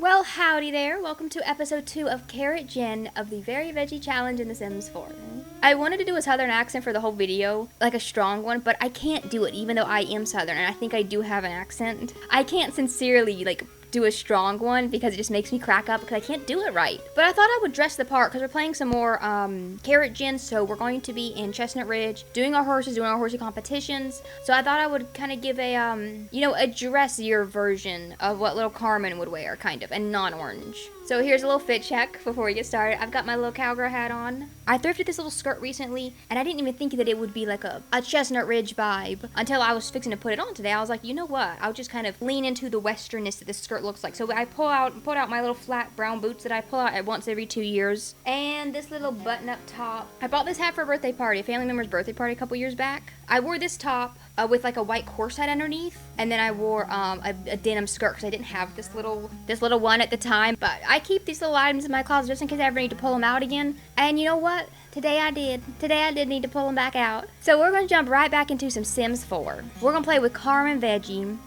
Well, howdy there. Welcome to episode 2 of Carrot Gen of the Very Veggie Challenge in The Sims 4. I wanted to do a southern accent for the whole video, like a strong one, but I can't do it even though I am southern and I think I do have an accent. I can't sincerely, do a strong one because it just makes me crack up because I can't do it right. But I thought I would dress the part because we're playing some more Carrot Gen, so we're going to be in Chestnut Ridge doing our horses, doing our horsey competitions. So I thought I would kind of give a, a dressier version of what little Carmen would wear, kind of, and non-orange. So here's a little fit check before we get started. I've got my little cowgirl hat on. I thrifted this little skirt recently, and I didn't even think that it would be like a Chestnut Ridge vibe until I was fixing to put it on today. I was like, you know what? I'll just kind of lean into the westernness that this skirt looks like. So I pulled out my little flat brown boots that I pull out at once every 2 years. And this little button-up top. I bought this hat for a birthday party, a family member's birthday party a couple years back. I wore this top with like a white corset underneath, and then I wore a denim skirt because I didn't have this little one at the time. But I keep these little items in my closet just in case I ever need to pull them out again. And you know what? Today I did. Today I did need to pull them back out. So we're going to jump right back into some Sims 4. We're going to play with Carmen Veggie.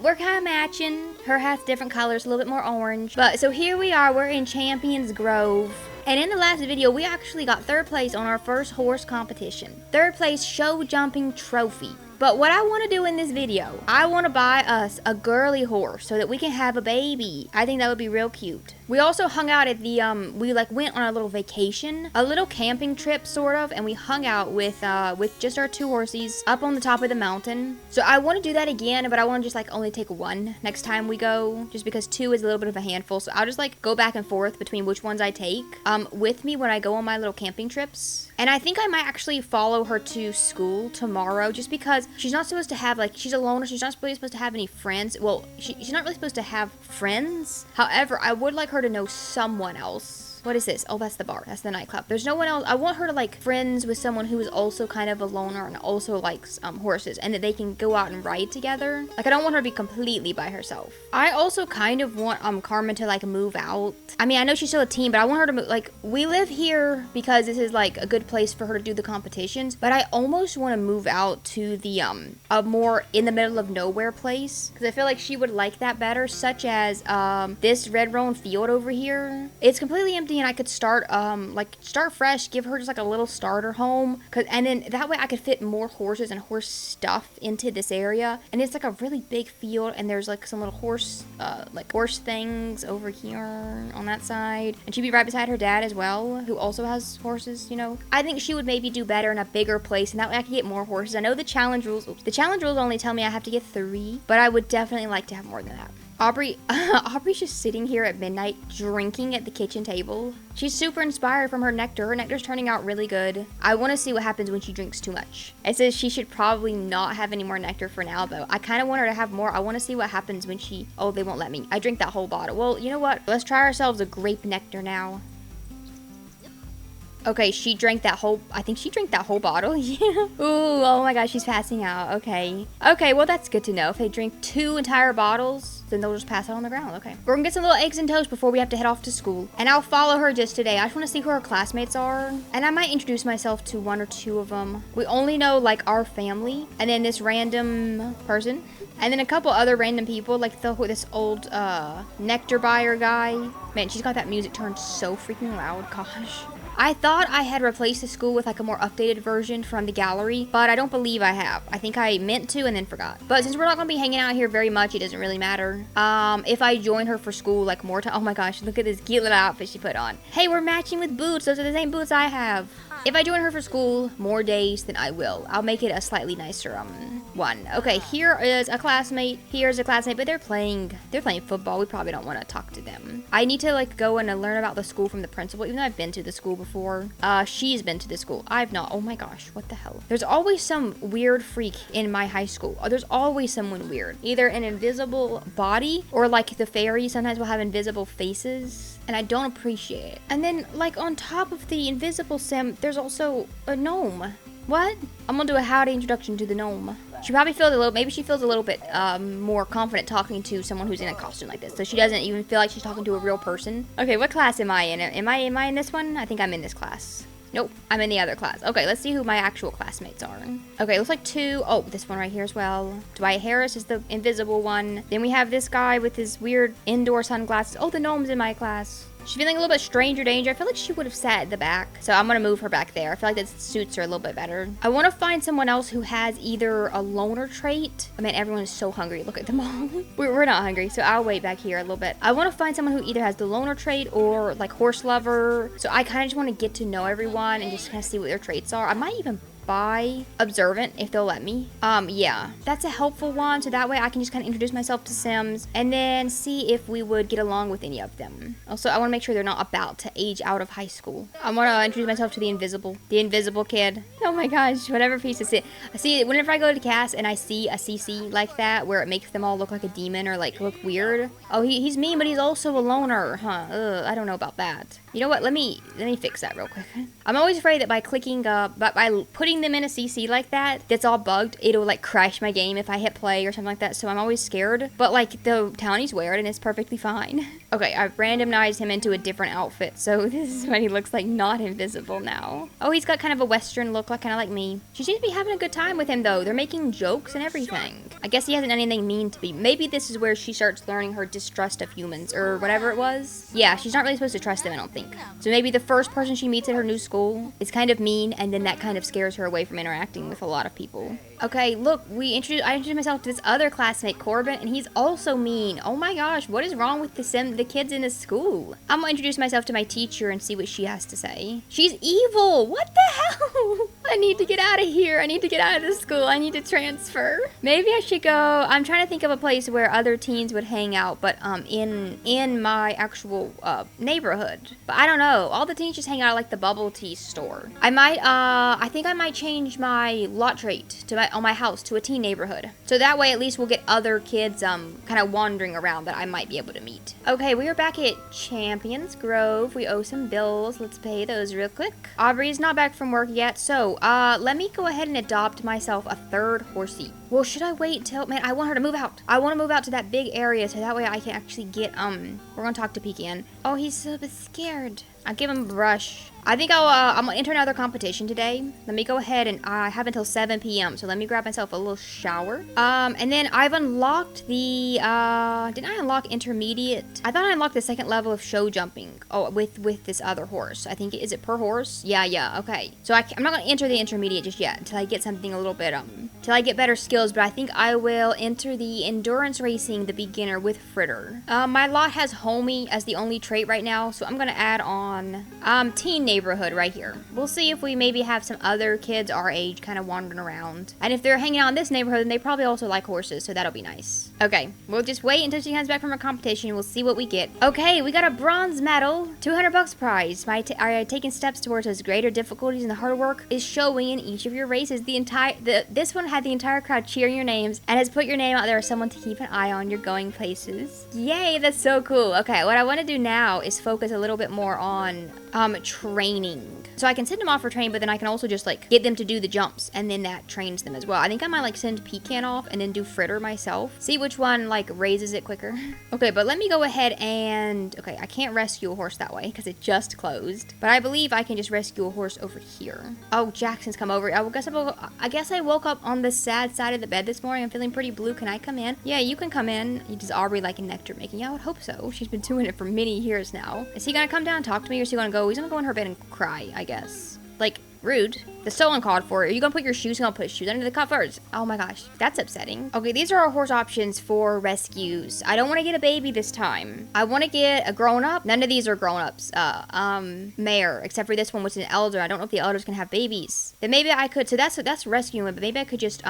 We're kind of matching. Her hat's different colors, a little bit more orange. But so here we are. We're in Champions Grove. And in the last video, we actually got 3rd place on our first horse competition. 3rd place show jumping trophy. But what I want to do in this video, I want to buy us a girly horse so that we can have a baby. I think that would be real cute. We also hung out at the, we went on a little vacation, a little camping trip sort of, and we hung out with just our 2 horsies up on the top of the mountain. So I want to do that again, but I want to just only take 1 next time we go, just because 2 is a little bit of a handful. So I'll just go back and forth between which ones I take with me when I go on my little camping trips. And I think I might actually follow her to school tomorrow just because she's not supposed to have, she's a loner. She's not really supposed to have any friends. Well, she's not really supposed to have friends. However, I would like her to know someone else. What is this? Oh, that's the bar. That's the nightclub. There's no one else. I want her to friends with someone who is also kind of a loner and also likes horses, and that they can go out and ride together. I don't want her to be completely by herself. I also kind of want Carmen to move out. I mean, I know she's still a teen, but I want her to move. We live here because this is a good place for her to do the competitions, but I almost want to move out to the a more in the middle of nowhere place because I feel like she would like that better, such as this red roan field over here. It's completely empty. And I could start fresh, give her just a little starter home, and then that way I could fit more horses and horse stuff into this area. And it's a really big field, and there's some little horse things over here on that side, and she'd be right beside her dad as well, who also has horses. I think she would maybe do better in a bigger place, and that way I could get more horses. I know the challenge rules only tell me I have to get 3, but I would definitely like to have more than that. Aubrey's just sitting here at midnight drinking at the kitchen table. She's super inspired from her nectar. Her nectar's turning out really good. I want to see what happens when she drinks too much. It says she should probably not have any more nectar for now, though. I kind of want her to have more. I want to see what happens when oh, they won't let me. I drink that whole bottle. Well, you know what? Let's try ourselves a grape nectar now. Okay, I think she drank that whole bottle. Yeah. Ooh, oh my gosh, she's passing out. Okay, well, that's good to know. If they drink 2 entire bottles, then they'll just pass out on the ground. Okay. We're gonna get some little eggs and toast before we have to head off to school. And I'll follow her just today. I just want to see who her classmates are. And I might introduce myself to 1 or 2 of them. We only know, our family. And then this random person. And then a couple other random people, this old nectar buyer guy. Man, she's got that music turned so freaking loud. Gosh. I thought I had replaced the school with a more updated version from the gallery, but I don't believe I have. I think I meant to and then forgot. But since we're not going to be hanging out here very much, it doesn't really matter. If I join her for school more time. Oh my gosh, look at this cute little outfit she put on. Hey, we're matching with boots. Those are the same boots I have. If I join her for school more days, then I will. I'll make it a slightly nicer one. Okay, here is a classmate. Here's a classmate, but they're playing football. We probably don't want to talk to them. I need to go and learn about the school from the principal, even though I've been to the school before. She's been to the school. I've not. Oh my gosh, what the hell? There's always some weird freak in my high school. There's always someone weird. Either an invisible body or the fairies sometimes will have invisible faces. And I don't appreciate it. And then, on top of the invisible sim, there's also a gnome. What? I'm gonna do a howdy introduction to the gnome. She probably feels maybe she feels a little bit more confident talking to someone who's in a costume like this. So she doesn't even feel like she's talking to a real person. Okay, what class am I in? Am I in this one? I think I'm in this class. Nope, I'm in the other class. Okay, let's see who my actual classmates are. Okay, looks like 2. Oh, this one right here as well. Dwight Harris is the invisible one. Then we have this guy with his weird indoor sunglasses. Oh, the gnome's in my class. She's feeling a little bit stranger danger. I feel like she would have sat at the back. So I'm going to move her back there. I feel like that suits her a little bit better. I want to find someone else who has either a loner trait. I mean, everyone is so hungry. Look at them all. we're not hungry, so I'll wait back here a little bit. I want to find someone who either has the loner trait or like horse lover. So I kind of just want to get to know everyone and just kind of see what their traits are. I might even buy observant if they'll let me. Yeah, that's a helpful one, so that way I can just kind of introduce myself to Sims and then see if we would get along with any of them. Also, I want to make sure they're not about to age out of high school. I want to introduce myself to the invisible kid. Oh my gosh, whatever piece of it. I see whenever I go to cast and I see a CC like that where it makes them all look like a demon or like look weird. Oh, he's mean, but he's also a loner, huh? Ugh, I don't know about that. You know what? Let me fix that real quick. I'm always afraid that by clicking by putting them in a CC like that, that's all bugged, it'll like crash my game if I hit play or something like that. So I'm always scared. But like the townie's weird and it's perfectly fine. Okay, I've randomized him into a different outfit, so this is what he looks like, not invisible now. Oh, he's got kind of a Western look, like kind of like me. She seems to be having a good time with him though. They're making jokes and everything. I guess he hasn't done anything mean to me. Maybe this is where she starts learning her distrust of humans or whatever it was. Yeah, she's not really supposed to trust them, I don't think. So maybe the first person she meets at her new school is kind of mean, and then that kind of scares her away from interacting with a lot of people. Okay, look, I introduced myself to this other classmate, Corbin, and he's also mean. Oh my gosh, what is wrong with the kids in this school? I'm gonna introduce myself to my teacher and see what she has to say. She's evil! What the hell? I need to get out of here. I need to get out of this school. I need to transfer. Maybe I should go. I'm trying to think of a place where other teens would hang out, but in my actual neighborhood. But I don't know. All the teens just hang out at like the bubble tea store. I think I might change my lot trait on my house to a teen neighborhood. So that way at least we'll get other kids kind of wandering around that I might be able to meet. Okay, we are back at Champions Grove. We owe some bills. Let's pay those real quick. Aubrey's not back from work yet, so let me go ahead and adopt myself a third horsey. Well, should I wait till, man, I want her to move out. I want to move out to that big area so that way I can actually get, we're gonna talk to Pecan. Oh, he's so scared. I'll give him a brush. I think I'm gonna enter another competition today. Let me go ahead and I have until 7 p.m. So let me grab myself a little shower. And then I've unlocked the, didn't I unlock intermediate? I thought I unlocked the second level of show jumping. Oh, with this other horse. I think, is it per horse? Yeah, okay. So I'm not gonna enter the intermediate just yet until I get something a little bit, till I get better skills, but I think I will enter the endurance racing, the beginner with Fritter. My lot has homie as the only trait right now, so I'm gonna add on, teen neighborhood right here. We'll see if we maybe have some other kids our age kind of wandering around. And if they're hanging out in this neighborhood, then they probably also like horses, so that'll be nice. Okay, we'll just wait until she comes back from her competition. We'll see what we get. Okay, we got a bronze medal, $200 prize. Are taking steps towards those greater difficulties, and the hard work is showing in each of your races. This one had the entire crowd cheering your names and has put your name out there as someone to keep an eye on. You're going places. Yay, that's so cool. Okay, what I want to do now is focus a little bit more on training. So I can send them off for training, but then I can also just like get them to do the jumps, and then that trains them as well. I think I might like send Pecan off and then do Fritter myself. See which one like raises it quicker. Okay, but let me go ahead and, okay, I can't rescue a horse that way because it just closed, but I believe I can just rescue a horse over here. Oh, Jackson's come over. I guess I woke up on the sad side of the bed this morning. I'm feeling pretty blue. Can I come in? Yeah, you can come in. Does Aubrey like a nectar making? Yeah, I would hope so. She's been doing it for many years now. Is he gonna come down and talk to me, or is he gonna go? He's gonna go in her bed and cry, I guess. Like, rude. The stolen called for it. Are you gonna put your shoes? I'm gonna put his shoes under the covers. Oh my gosh, that's upsetting. Okay, these are our horse options for rescues. I don't want to get a baby this time. I want to get a grown-up. None of these are grown-ups. Mare, except for this one, which is an elder. I don't know if the elders can have babies. Then maybe I could. So that's rescuing, but maybe I could just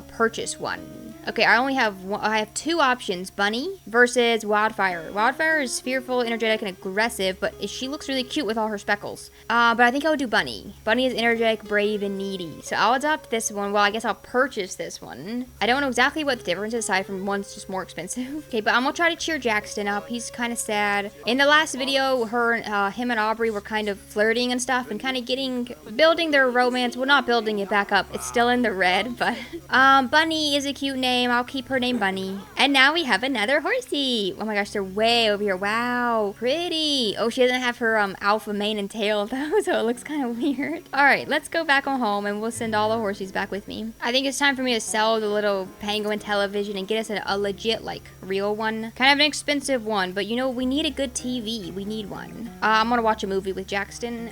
purchase one. Okay, I have two options: Bunny versus Wildfire. Wildfire is fearful, energetic, and aggressive, but she looks really cute with all her speckles. But I think I would do Bunny. Bunny is energetic, brave, and needy. So I'll adopt this one. Well, I guess I'll purchase this one. I don't know exactly what the difference is, aside from one's just more expensive. Okay, but I'm gonna try to cheer Jackson up. He's kind of sad. In the last video, him and Aubrey were kind of flirting and stuff, and kind of building their romance. Well, not building it back up. It's still in the red, but Bunny is a cute name. I'll keep her name Bunny. And now we have another horsey. Oh my gosh, they're way over here. Wow, pretty. Oh, she doesn't have her alpha mane and tail though, so it looks kind of weird. All right, let's go back on home, and we'll send all the horsies back with me. I think it's time for me to sell the little penguin television and get us a legit, like, real one. Kind of an expensive one, but you know, we need a good TV. We need one. I'm gonna watch a movie with Jackson.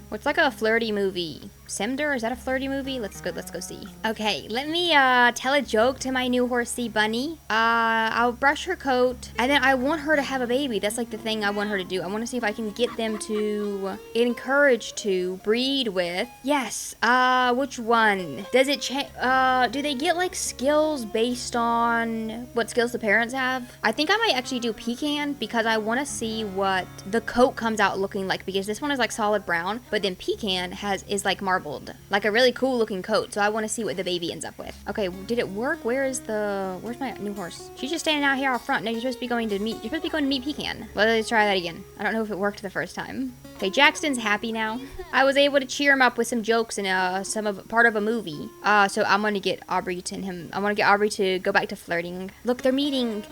What's like a flirty movie? Cinder? Is that a flirty movie? Let's go see. Okay, let me tell a joke to my new horsey Bunny. I'll brush her coat, and then I want her to have a baby. That's like the thing I want her to do. I want to see if I can get them to encourage to breed with. Yes. Which one? Does it change? Do they get like skills based on what skills the parents have? I think I might actually do pecan, because I want to see what the coat comes out looking like, because this one is like solid brown, but then pecan is like marbled. Like a really cool looking coat, so I want to see what the baby ends up with. Okay, did it work? Where's my new horse? She's just standing out here out front. No, you're supposed to be going to meet Pecan. Let's try that again. I don't know if it worked the first time. Okay, Jackson's happy now. I was able to cheer him up with some jokes and part of a movie. So I'm gonna get Aubrey to go back to flirting. Look, they're meeting.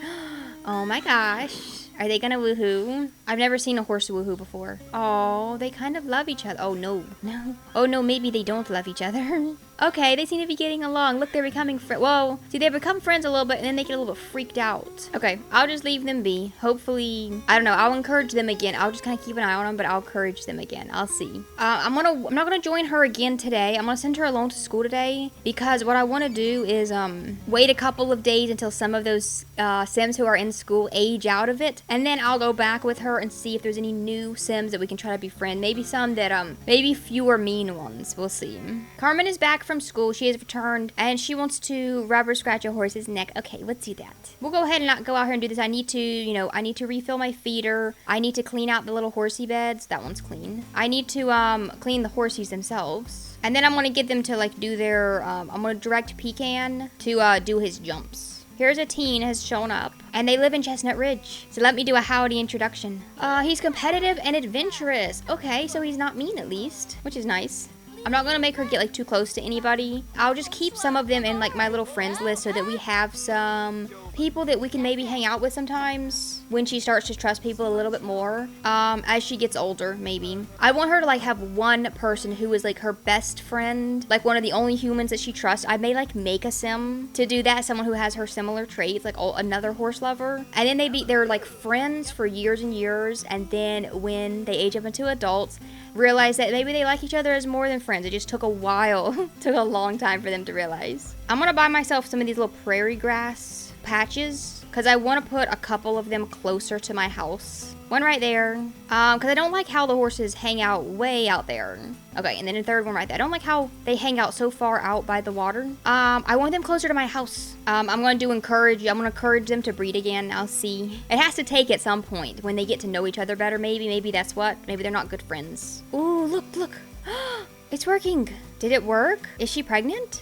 Oh my gosh. Are they gonna woohoo? I've never seen a horse woohoo before. Oh, they kind of love each other. Oh no. Oh no, maybe they don't love each other. Okay, they seem to be getting along. Look, they're becoming friends. Whoa. See, they become friends a little bit, and then they get a little bit freaked out. Okay, I'll just leave them be. Hopefully, I don't know. I'll encourage them again. I'll just kind of keep an eye on them, but I'll encourage them again. I'll see. I'm not gonna join her again today. I'm gonna send her alone to school today, because what I want to do is wait a couple of days until some of those Sims who are in school age out of it, and then I'll go back with her and see if there's any new Sims that we can try to befriend. Maybe some that maybe fewer mean ones. We'll see. Carmen is back from school. She has returned, and she wants to rub or scratch a horse's neck. Okay, let's do that. We'll go ahead and not go out here and do this. I need to refill my feeder. I need to clean out the little horsey beds. That one's clean. I need to clean the horsies themselves. And then I'm going to get them to like do their, I'm going to direct Pecan to do his jumps. Here's a teen has shown up, and they live in Chestnut Ridge. So let me do a howdy introduction. He's competitive and adventurous. Okay, so he's not mean at least, which is nice. I'm not gonna make her get like too close to anybody. I'll just keep some of them in like my little friends list so that we have some people that we can maybe hang out with sometimes when she starts to trust people a little bit more. As she gets older, maybe. I want her to like have one person who is like her best friend, like one of the only humans that she trusts. I may like make a sim to do that, someone who has her similar traits, like another horse lover. And then they're like friends for years and years, and then when they age up into adults, realize that maybe they like each other as more than friends. It just took a while, took a long time for them to realize. I'm gonna buy myself some of these little prairie grass patches, because I want to put a couple of them closer to my house. One right there, because I don't like how the horses hang out way out there. Okay, and then a third one right there. I don't like how they hang out so far out by the water. I want them closer to my house. I'm going to encourage them to breed again. I'll see. It has to take at some point when they get to know each other better. Maybe that's what. Maybe they're not good friends. Ooh, look. It's working. Did it work? Is she pregnant?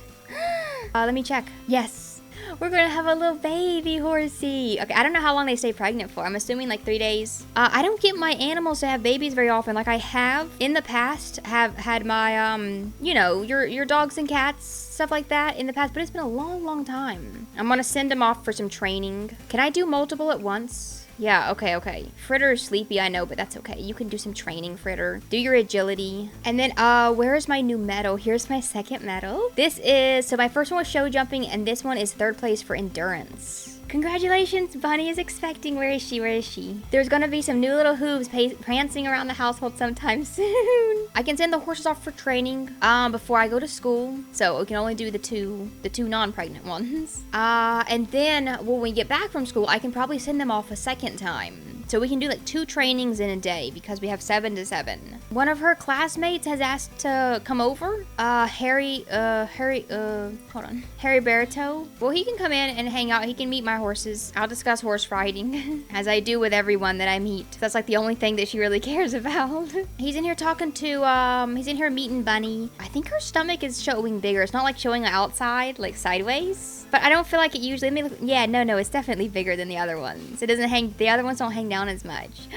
Let me check. Yes. We're gonna have a little baby horsey. Okay, I don't know how long they stay pregnant for. I'm assuming like 3 days. I don't get my animals to have babies very often. Like I have in the past have had my you know, your dogs and cats, stuff like that in the past, but it's been a long time. I'm gonna send them off for some training. Can I do multiple at once? Yeah, okay. Fritter is sleepy, I know, but that's okay. You can do some training, Fritter. Do your agility. And then, where is my new medal? Here's my second medal. So my first one was show jumping, and this one is third place for endurance. Congratulations, Bunny is expecting. Where is she? There's gonna be some new little hooves prancing around the household sometime soon. I can send the horses off for training before I go to school, so we can only do the two non-pregnant ones. And then when we get back from school, I can probably send them off a second time. So we can do like 2 trainings in a day because we have 7 to 7. One of her classmates has asked to come over. Harry Barito. Well, he can come in and hang out. He can meet my horses. I'll discuss horse riding as I do with everyone that I meet. That's like the only thing that she really cares about. He's in here talking to, he's in here meeting Bunny. I think her stomach is showing bigger. It's not like showing outside, like sideways. But I don't feel like it usually, let me look. Yeah, no, it's definitely bigger than the other ones. It doesn't hang, the other ones don't hang down as much.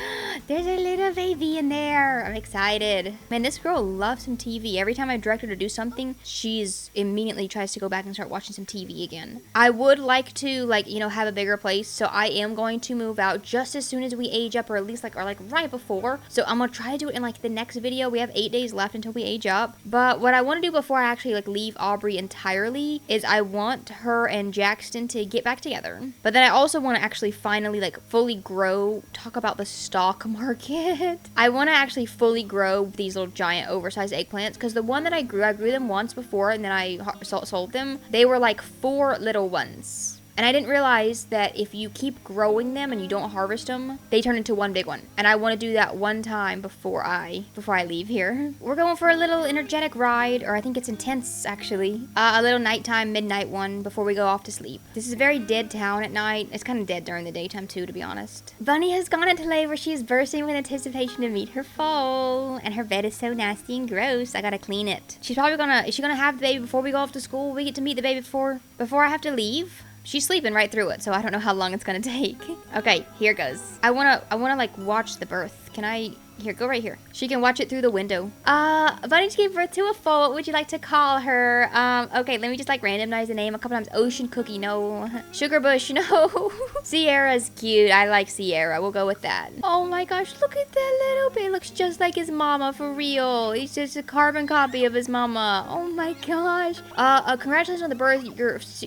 There's a little baby in there. I'm excited. Man, this girl loves some TV. Every time I direct her to do something, she's immediately tries to go back and start watching some TV again. I would like to, like, you know, have a bigger place. So I am going to move out just as soon as we age up, or at least like, or like right before. So I'm gonna try to do it in like the next video. We have 8 days left until we age up. But what I want to do before I actually like leave Aubrey entirely is I want her and Jackson to get back together. But then I also want to actually finally like fully grow, talk about the stock market. I want to actually fully grow these little giant oversized eggplants, because the one that I grew them once before and then I sold them. They were like 4 little ones. And I didn't realize that if you keep growing them and you don't harvest them, they turn into one big one. And I want to do that one time before I leave here. We're going for a little energetic ride, or I think it's intense actually. A little nighttime, midnight one before we go off to sleep. This is a very dead town at night. It's kind of dead during the daytime too, to be honest. Bunny has gone into labor. She is bursting with anticipation to meet her foal. And her bed is so nasty and gross. I gotta clean it. She's probably gonna, is she gonna have the baby before we go off to school? We get to meet the baby before I have to leave? She's sleeping right through it, so I don't know how long it's gonna take. Okay, here goes. I wanna like watch the birth. Can I? Here, go right here. She can watch it through the window. Bunny gave birth to a foal. What would you like to call her? Okay, let me just like randomize the name a couple times. Ocean Cookie, no. Sugar Bush, no. Sierra's cute. I like Sierra. We'll go with that. Oh my gosh, look at that little baby. Looks just like his mama, for real. He's just a carbon copy of his mama. Oh my gosh. Congratulations on the birth.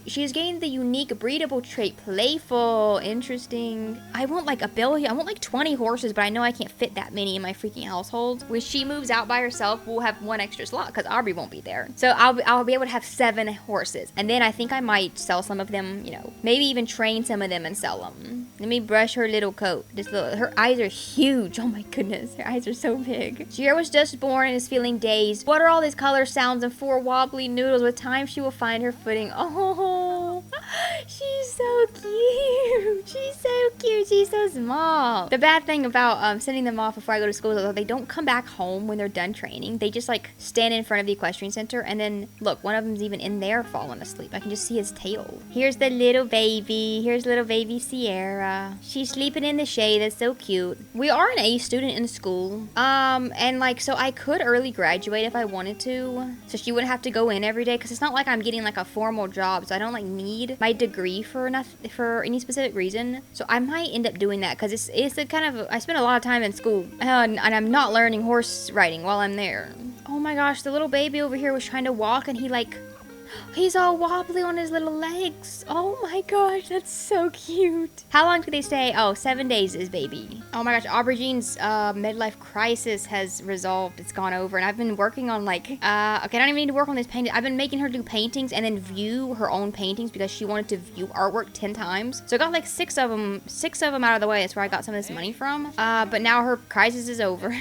She has gained the unique breedable trait, playful. Interesting. I want like a billion. I want like 20 horses, but I know I can't fit that many in my freaking household. When she moves out by herself, we'll have 1 extra slot because Aubrey won't be there. So I'll be able to have 7 horses. And then I think I might sell some of them, you know, maybe even train some of them and sell them. Let me brush her little coat. Her eyes are huge. Oh my goodness. Her eyes are so big. Sierra was just born and is feeling dazed. What are all these color sounds and 4 wobbly noodles? With time, she will find her footing. Oh, she's so cute. She's so cute. She's so small. The bad thing about sending them off before I go to school, though, they don't come back home when they're done training. They just like stand in front of the equestrian center, and then look, one of them's even in there falling asleep. I can just see his tail. Here's the little baby. Here's little baby Sierra. She's sleeping in the shade. That's so cute. We are an A student in school. And like, so I could early graduate if I wanted to. So she wouldn't have to go in every day, because it's not like I'm getting like a formal job. So I don't like need my degree for any specific reason. So I might end up doing that, because it's a kind of, I spend a lot of time in school. And I'm not learning horse riding while I'm there. Oh my gosh, the little baby over here was trying to walk, and he's all wobbly on his little legs. Oh my gosh, that's so cute. How long do they stay? Oh, 7 days is baby. Oh my gosh, Aubrey Jean's midlife crisis has resolved. It's gone over, and I've been working on like, okay, I don't even need to work on this painting. I've been making her do paintings and then view her own paintings, because she wanted to view artwork 10 times. So I got like 6 of them out of the way. That's where I got some of this money from. But now her crisis is over.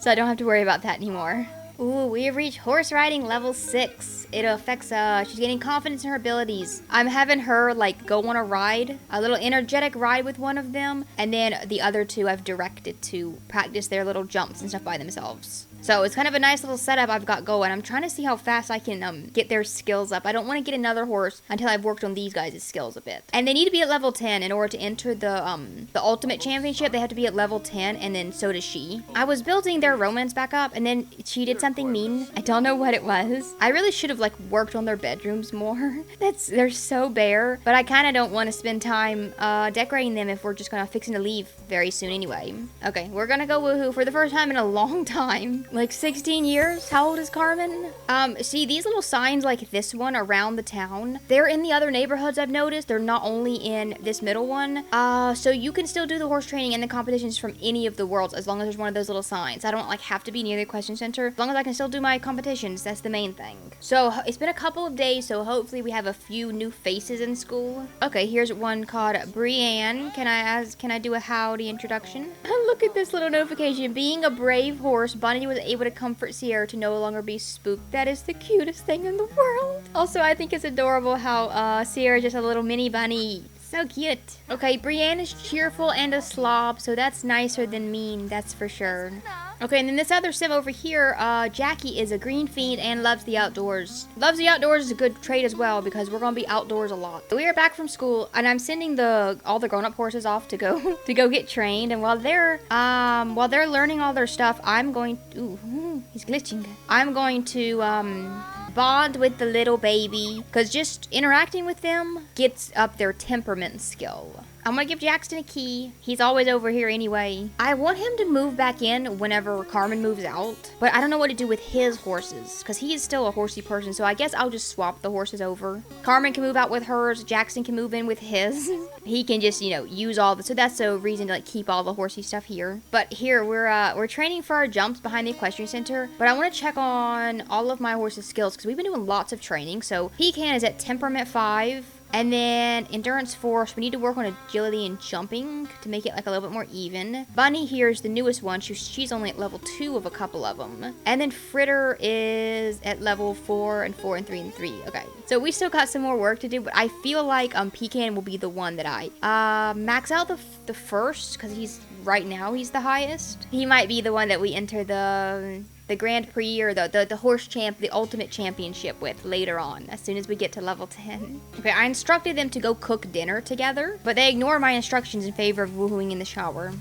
So I don't have to worry about that anymore. Ooh, we have reached horse riding level 6. It affects, she's gaining confidence in her abilities. I'm having her, like, go on a ride, a little energetic ride with one of them, and then the other 2 I've directed to practice their little jumps and stuff by themselves. So it's kind of a nice little setup I've got going. I'm trying to see how fast I can get their skills up. I don't want to get another horse until I've worked on these guys' skills a bit. And they need to be at level 10 in order to enter the ultimate championship. They have to be at level 10, and then so does she. I was building their romance back up, and then she did something mean. I don't know what it was. I really should have like worked on their bedrooms more. They're so bare, but I kind of don't want to spend time decorating them if we're just fixing to leave very soon anyway. Okay, we're gonna go woohoo for the first time in a long time. Like 16 years? How old is Carmen? See, these little signs like this one around the town, they're in the other neighborhoods I've noticed. They're not only in this middle one. So you can still do the horse training and the competitions from any of the worlds as long as there's one of those little signs. I don't like have to be near the equestrian center. As long as I can still do my competitions, that's the main thing. So it's been a couple of days, so hopefully we have a few new faces in school. Okay, here's one called Brienne. Can I do a howdy introduction? Look at this little notification. Being a brave horse, Bunny was able to comfort Sierra to no longer be spooked. That is the cutest thing in the world. Also, I think it's adorable how Sierra is just a little mini bunny. So cute. Okay, Brienne is cheerful and a slob, so that's nicer than mean, that's for sure. Okay, and then this other sim over here, Jackie is a green fiend and loves the outdoors. Loves the outdoors is a good trait as well because we're gonna be outdoors a lot. We are back from school and I'm sending all the grown-up horses off to go get trained. And while they're learning all their stuff, I'm going. Ooh, he's glitching. I'm going to bond with the little baby because just interacting with them gets up their temperament skill. I'm gonna give Jackson a key. He's always over here anyway. I want him to move back in whenever Carmen moves out, but I don't know what to do with his horses because he is still a horsey person, so I guess I'll just swap the horses over. Carmen can move out with hers, Jackson can move in with his. He can just, you know, use all the, so that's the reason to like keep all the horsey stuff here. But here we're training for our jumps behind the equestrian center, but I want to check on all of my horses' skills because we've been doing lots of training. So Pecan is at temperament 5. And then endurance 4, so we need to work on agility and jumping to make it like a little bit more even. Bunny here is the newest one. She's only at level 2 of a couple of them. And then Fritter is at level 4 and 4 and 3 and 3. Okay, so we still got some more work to do, but I feel like Pecan will be the one that I max out the first because right now he's the highest. He might be the one that we enter the Grand Prix or the horse champ, the ultimate championship with later on, as soon as we get to level 10. Okay, I instructed them to go cook dinner together, but they ignore my instructions in favor of woohooing in the shower.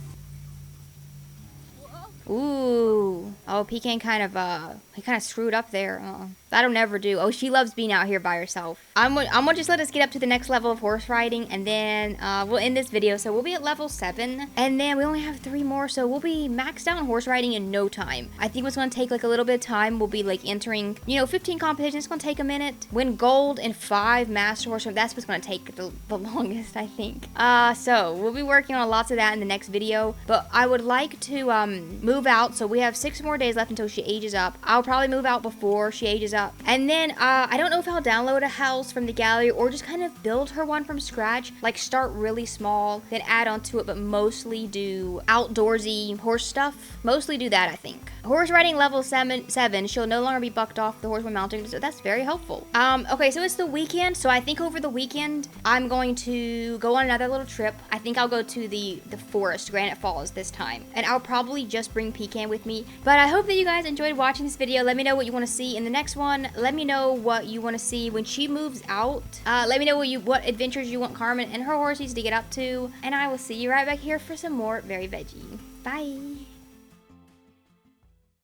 Ooh. Oh, Pecan kind of screwed up there. That'll never do. Oh, she loves being out here by herself. I'm gonna just let us get up to the next level of horse riding, and then we'll end this video. So we'll be at level 7, and then we only have 3 more, so we'll be maxed out on horse riding in no time. I think what's gonna take like a little bit of time will be like entering, 15 competitions. It's gonna take a minute. Win gold and 5 master horse. That's what's gonna take the longest, I think. So we'll be working on lots of that in the next video. But I would like to move out. So we have 6 more days left until she ages up. I'll probably move out before she ages up. And then I don't know if I'll download a house from the gallery or just kind of build her one from scratch. Like start really small, then add onto it, but mostly do outdoorsy horse stuff. Mostly do that, I think. Horse riding level 7, she'll no longer be bucked off the horse when mounting, so that's very helpful. Okay, so it's the weekend, so I think over the weekend, I'm going to go on another little trip. I think I'll go to the forest, Granite Falls this time, and I'll probably just bring Pecan with me. But I hope that you guys enjoyed watching this video. Let me know what you want to see in the next one. Let me know what you want to see when she moves out. Let me know what adventures you want Carmen and her horses to get up to, and I will see you right back here for some more Very Veggie. Bye!